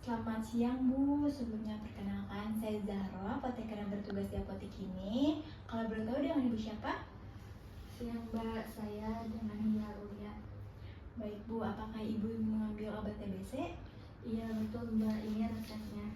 Selamat siang Bu, sebelumnya perkenalkan saya Zahra, apoteker yang bertugas di apotek ini. Kalau boleh tahu dengan Ibu siapa? Siang Mbak, saya dengan Hia Ulia. Baik Bu, apakah Ibu mengambil obat TBC? Iya betul Mbak, ini resepnya.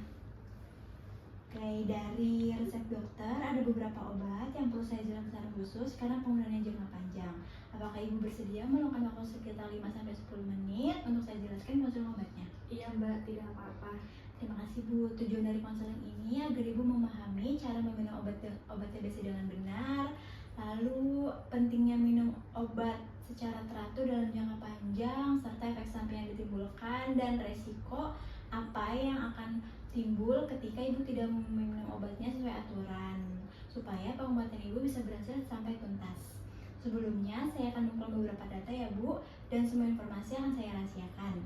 Oke, dari resep dokter ada beberapa obat yang perlu saya jelaskan secara khusus karena penggunaannya jangka panjang. Apakah Ibu bersedia meluangkan waktu sekitar 5-10 menit untuk saya jelaskan konsul obatnya? Iya Mbak, tidak apa-apa. Terima kasih Bu. Tujuan dari konseling ini agar Ibu memahami cara meminum obat TBC dengan benar, lalu pentingnya minum obat secara teratur dalam jangka panjang, serta efek samping yang ditimbulkan dan resiko apa yang akan timbul ketika Ibu tidak meminum obatnya sesuai aturan, supaya pengobatan Ibu bisa berhasil sampai tuntas. Sebelumnya, saya akan mengumpulkan beberapa data ya Bu, dan semua informasi akan saya rahasiakan.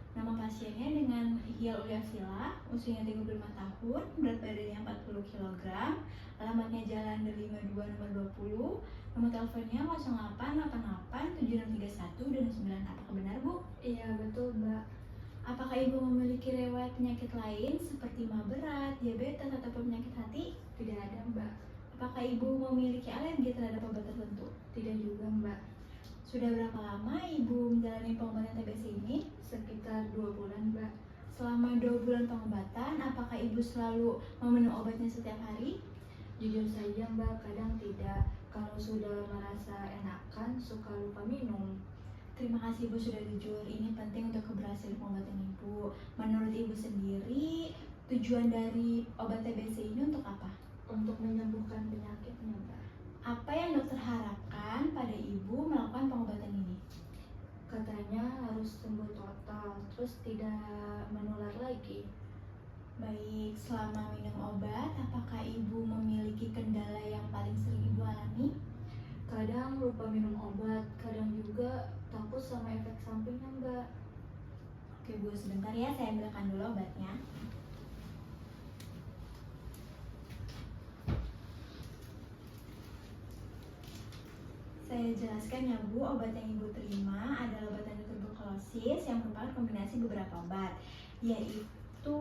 Nama pasiennya dengan Hia Ulia Sila, usianya 35 tahun, berat badannya 40 kg, alamatnya Jalan Del 52 nomor 20, nomor teleponnya 0888 7631 dan 9. Apakah benar Bu? Iya betul Mbak. Apakah Ibu memiliki riwayat penyakit lain seperti mah berat, diabetes, ataupun penyakit hati? Tidak ada Mbak. Apakah Ibu memiliki alergi terhadap obat tertentu? Tidak juga Mbak. Sudah berapa lama Ibu menjalani pengobatan TBC ini? Sekitar 2 bulan Mbak. Selama 2 bulan pengobatan, apakah Ibu selalu meminum obatnya setiap hari? Jujur saja Mbak, kadang tidak. Kalau sudah merasa enakan, suka lupa minum. Terima kasih Ibu sudah jujur. Ini penting untuk keberhasilan pengobatan Ibu. Menurut Ibu sendiri, tujuan dari obat TBC ini untuk apa? Untuk menyembuhkan penyakitnya Mbak. Apa yang dokter harapkan pada Ibu melakukan pengobatan ini? Katanya harus sembuh total, terus tidak menular lagi. Baik, selama minum obat, apakah Ibu memiliki kendala yang paling sering Ibu alami? Kadang lupa minum obat, kadang juga takut sama efek sampingnya Mbak. Oke Bu, sebentar ya, saya ambilkan dulu obatnya. Saya jelaskan ya Bu, obat yang Ibu terima adalah obat antituberkulosis yang merupakan kombinasi beberapa obat, yaitu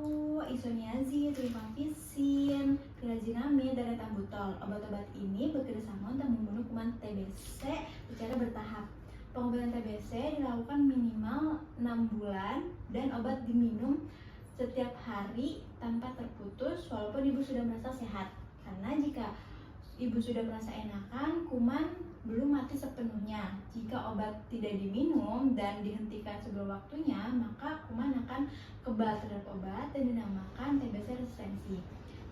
isoniazid, rifampicin, pirazinamid, dan etambutol. Obat-obat ini bekerjasama untuk membunuh kuman TBC secara bertahap. Pengobatan TBC dilakukan minimal 6 bulan dan obat diminum setiap hari tanpa terputus walaupun Ibu sudah merasa sehat. Karena jika Ibu sudah merasa enakan, kuman belum mati sepenuhnya. Jika obat tidak diminum dan dihentikan sebelum waktunya, maka kuman akan kebal terhadap obat dan dinamakan TBC resistensi.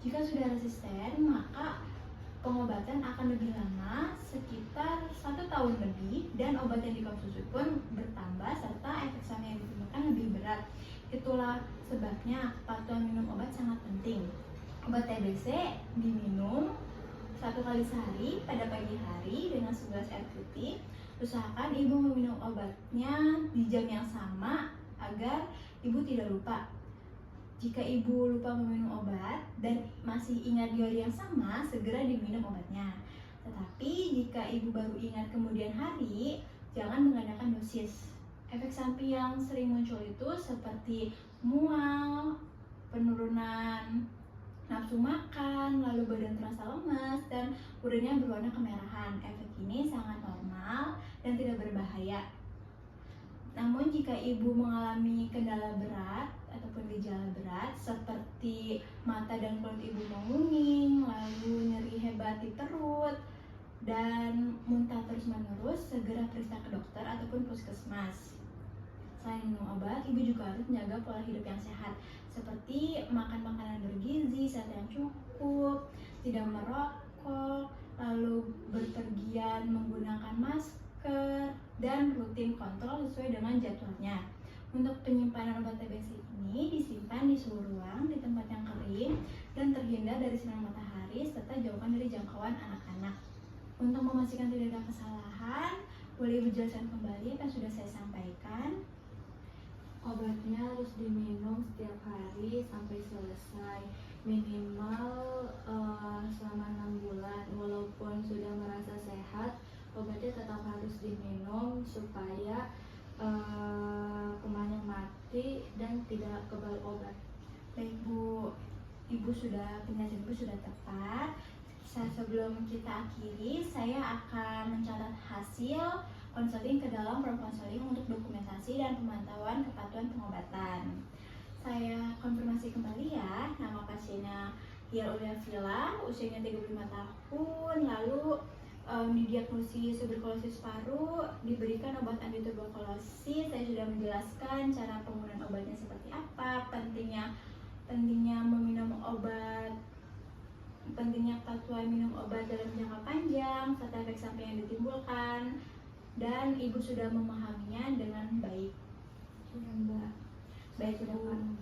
Jika sudah resisten, maka pengobatan akan lebih lama, sekitar 1 tahun lebih, dan obat yang dikonsumsi pun bertambah serta efek samping yang ditimbulkan lebih berat. Itulah sebabnya kepatuhan minum obat sangat penting. Obat TBC diminum 1 kali sehari pada pagi hari dengan segelas air putih. Usahakan Ibu meminum obatnya di jam yang sama agar Ibu tidak lupa. Jika Ibu lupa meminum obat dan masih ingat di hari yang sama, segera diminum obatnya. Tetapi jika Ibu baru ingat kemudian hari, jangan menggandakan dosis. Efek samping yang sering muncul itu seperti mual, penurunan nafsu makan, lalu badan terasa lemas, dan urinnya berwarna kemerahan. Efek ini sangat normal dan tidak berbahaya. Namun jika Ibu mengalami kendala berat ataupun gejala berat seperti mata dan kulit Ibu menguning, lalu nyeri hebat di perut, dan muntah terus-menerus, segera periksa ke dokter ataupun puskesmas. Selain minum obat, Ibu juga harus menjaga pola hidup yang sehat, seperti makan makanan bergizi, sehat yang cukup, tidak merokok, lalu berpergian menggunakan masker, dan rutin kontrol sesuai dengan jadwalnya. Untuk penyimpanan obat TBC ini disimpan di suhu ruang, di tempat yang kering, dan terhindar dari sinar matahari, serta jauhkan dari jangkauan anak-anak. Untuk memastikan tidak ada kesalahan, boleh Ibu jelaskan kembali apa yang sudah saya sampaikan? Obatnya harus diminum setiap hari sampai selesai, minimal selama 6 bulan. Walaupun sudah merasa sehat, obatnya tetap harus diminum supaya kumannya mati dan tidak kebal obat. Baik Bu, Ibu sudah penjelasan Ibu sudah tepat. Sebelum kita akhiri, saya akan mencatat hasil konseling ke dalam konseling untuk dokumentasi dan pemantauan kepatuhan pengobatan. Saya konfirmasi kembali ya, nama pasiennya Hial Ulia Villa, usianya 35 tahun, lalu didiagnosis tuberkulosis paru, diberikan obat antituberkulosis. Saya sudah menjelaskan cara penggunaan obatnya seperti apa, pentingnya meminum obat, pentingnya kepatuhan minum obat dalam jangka panjang, serta efek samping yang ditimbulkan, dan Ibu sudah memahaminya dengan baik. Sudah Mbak. Baik Sudah Bu, paham.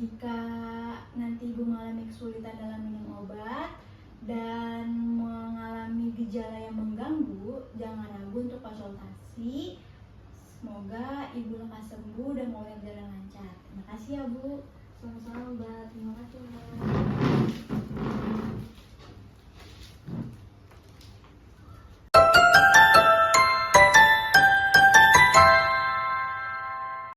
jika nanti Ibu mengalami kesulitan dalam minum obat dan mengalami gejala yang mengganggu, jangan ragu untuk konsultasi. Semoga Ibu lekas sembuh dan mulai berjalan lancar. Terima kasih ya Bu. Sama-sama Mbak. Terima kasih Mbak.